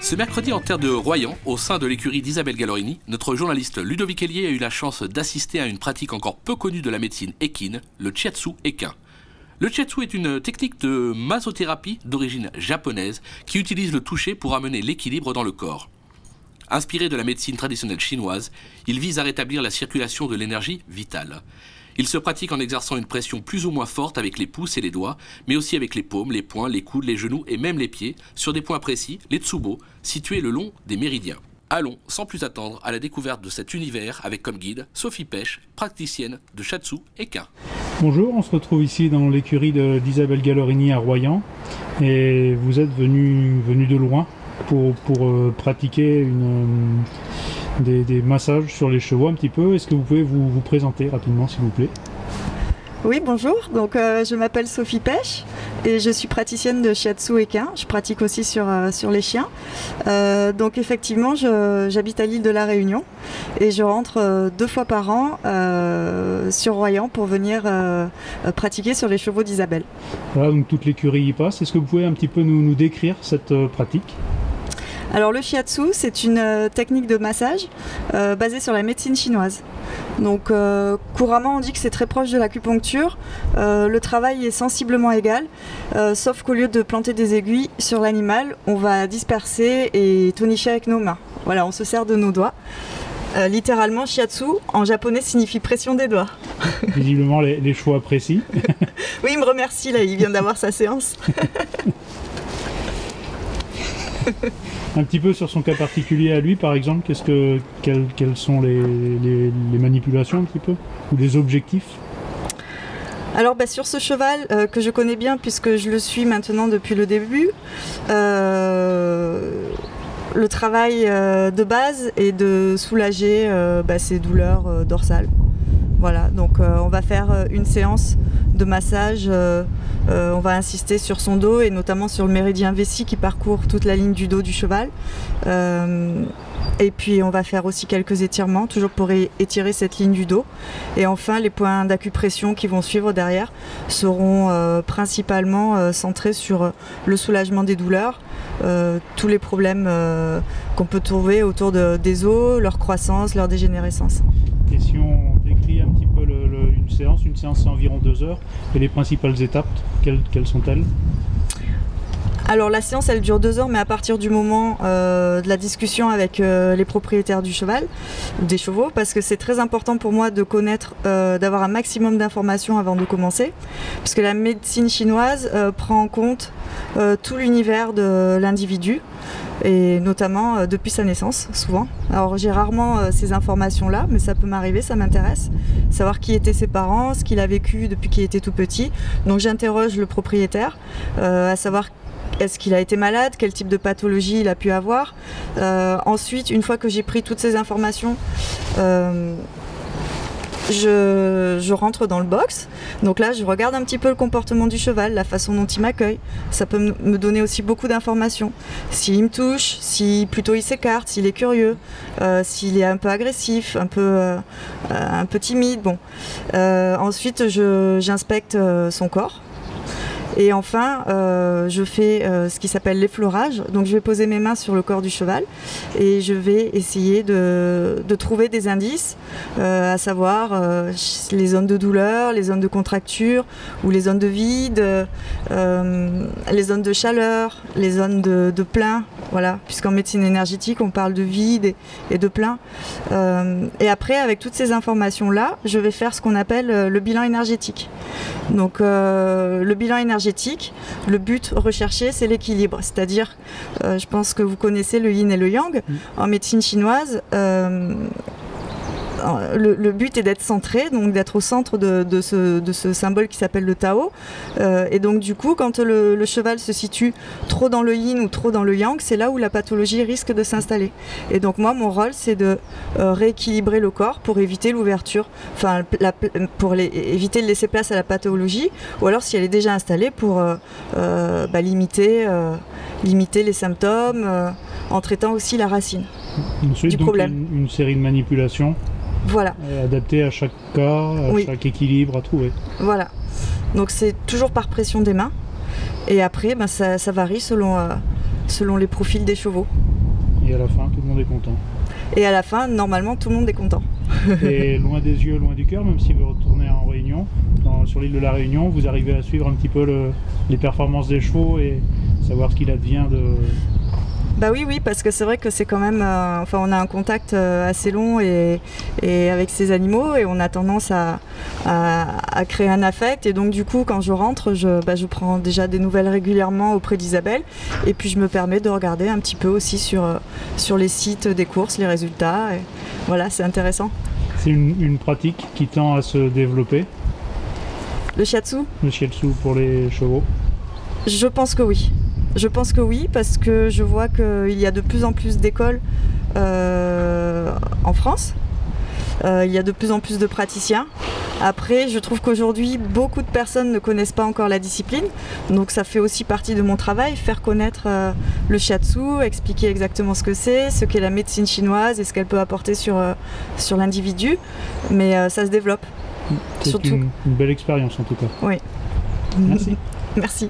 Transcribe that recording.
Ce mercredi en terre de Royan, au sein de l'écurie d'Isabelle Gallorini, notre journaliste Ludovic Hélier a eu la chance d'assister à une pratique encore peu connue de la médecine équine, le shiatsu équin. Le shiatsu est une technique de massothérapie d'origine japonaise qui utilise le toucher pour amener l'équilibre dans le corps. Inspiré de la médecine traditionnelle chinoise, il vise à rétablir la circulation de l'énergie vitale. Il se pratique en exerçant une pression plus ou moins forte avec les pouces et les doigts, mais aussi avec les paumes, les poings, les coudes, les genoux et même les pieds, sur des points précis, les tsubo, situés le long des méridiens. Allons, sans plus attendre, à la découverte de cet univers avec comme guide Sophie Pêche, praticienne de shiatsu équin. Bonjour, on se retrouve ici dans l'écurie d'Isabelle Gallorini à Royan et vous êtes venu de loin pour pratiquer des massages sur les chevaux un petit peu. Est-ce que vous pouvez vous présenter rapidement s'il vous plaît? Oui, bonjour, donc je m'appelle Sophie Pêche et je suis praticienne de shiatsu équin. Je pratique aussi sur les chiens. Donc effectivement, j'habite à l'île de la Réunion et je rentre 2 fois par an sur Royan pour venir pratiquer sur les chevaux d'Isabelle. Voilà, donc toute l'écurie y passe. Est-ce que vous pouvez un petit peu nous décrire cette pratique? Alors le shiatsu, c'est une technique de massage basée sur la médecine chinoise. Donc couramment on dit que c'est très proche de l'acupuncture. Le travail est sensiblement égal, sauf qu'au lieu de planter des aiguilles sur l'animal, on va disperser et tonifier avec nos mains. Voilà, on se sert de nos doigts. Littéralement, shiatsu en japonais signifie pression des doigts. Visiblement les chevaux apprécient. Oui, il me remercie là, il vient d'avoir sa séance. Un petit peu sur son cas particulier à lui, par exemple, quelles sont les manipulations un petit peu, ou les objectifs? Alors sur ce cheval que je connais bien puisque je le suis maintenant depuis le début, le travail de base est de soulager ses douleurs dorsales. Voilà, donc on va faire une séance de massage, on va insister sur son dos et notamment sur le méridien vessie qui parcourt toute la ligne du dos du cheval. Et puis on va faire aussi quelques étirements, toujours pour étirer cette ligne du dos. Et enfin, les points d'acupression qui vont suivre derrière seront principalement centrés sur le soulagement des douleurs, tous les problèmes qu'on peut trouver autour des os, leur croissance, leur dégénérescence. Et si on décrit un petit peu une séance c'est environ 2 heures, et les principales étapes, quelles sont-elles? Alors la séance elle dure 2 heures, mais à partir du moment de la discussion avec les propriétaires du cheval, des chevaux, parce que c'est très important pour moi de connaître, d'avoir un maximum d'informations avant de commencer, parce que la médecine chinoise prend en compte tout l'univers de l'individu, et notamment depuis sa naissance, souvent. Alors j'ai rarement ces informations-là, mais ça peut m'arriver, ça m'intéresse. Savoir qui étaient ses parents, ce qu'il a vécu depuis qu'il était tout petit. Donc j'interroge le propriétaire, à savoir est-ce qu'il a été malade, quel type de pathologie il a pu avoir. Ensuite, une fois que j'ai pris toutes ces informations, je rentre dans le box. Donc là, je regarde un petit peu le comportement du cheval, la façon dont il m'accueille. Ça peut me donner aussi beaucoup d'informations. S'il me touche, si plutôt il s'écarte, s'il est curieux, s'il est un peu agressif, un peu timide. Bon. Ensuite, j'inspecte son corps. Et enfin, je fais ce qui s'appelle l'effleurage. Donc je vais poser mes mains sur le corps du cheval et je vais essayer de trouver des indices, à savoir les zones de douleur, les zones de contracture ou les zones de vide, les zones de chaleur, les zones de plein. Voilà, puisqu'en médecine énergétique, on parle de vide et de plein. Et après, avec toutes ces informations-là, je vais faire ce qu'on appelle le bilan énergétique. Donc le bilan énergétique, le but recherché, c'est l'équilibre. C'est-à-dire, je pense que vous connaissez le yin et le yang. En médecine chinoise, le but est d'être centré, donc d'être au centre de ce symbole qui s'appelle le Tao. Et donc du coup, quand le cheval se situe trop dans le yin ou trop dans le yang, c'est là où la pathologie risque de s'installer. Et donc moi, mon rôle, c'est de rééquilibrer le corps pour éviter l'ouverture, enfin éviter de laisser place à la pathologie, ou alors si elle est déjà installée, pour limiter les symptômes, en traitant aussi la racine Ensuite, du problème. Une série de manipulations. Voilà. Adapté à chaque cas, à chaque équilibre à trouver. Voilà. Donc c'est toujours par pression des mains. Et après, ça varie selon les profils des chevaux. Et à la fin, tout le monde est content. Et à la fin, normalement, tout le monde est content. Et loin des yeux, loin du cœur, même si vous retournez en Réunion, sur l'île de la Réunion, vous arrivez à suivre un petit peu les performances des chevaux et savoir ce qu'il advient de... Bah oui, parce que c'est vrai que c'est quand même... on a un contact assez long et avec ces animaux et on a tendance à créer un affect. Et donc du coup, quand je rentre, je prends déjà des nouvelles régulièrement auprès d'Isabelle. Et puis je me permets de regarder un petit peu aussi sur les sites des courses, les résultats. Et voilà, c'est intéressant. C'est une pratique qui tend à se développer. Le shiatsu ? Le shiatsu pour les chevaux ? Je pense que oui. Je pense que oui, parce que je vois qu'il y a de plus en plus d'écoles en France. Il y a de plus en plus de praticiens. Après, je trouve qu'aujourd'hui, beaucoup de personnes ne connaissent pas encore la discipline. Donc ça fait aussi partie de mon travail, faire connaître le shiatsu, expliquer exactement ce que c'est, ce qu'est la médecine chinoise et ce qu'elle peut apporter sur l'individu. Mais ça se développe. C'est une belle expérience en tout cas. Oui. Merci. Merci.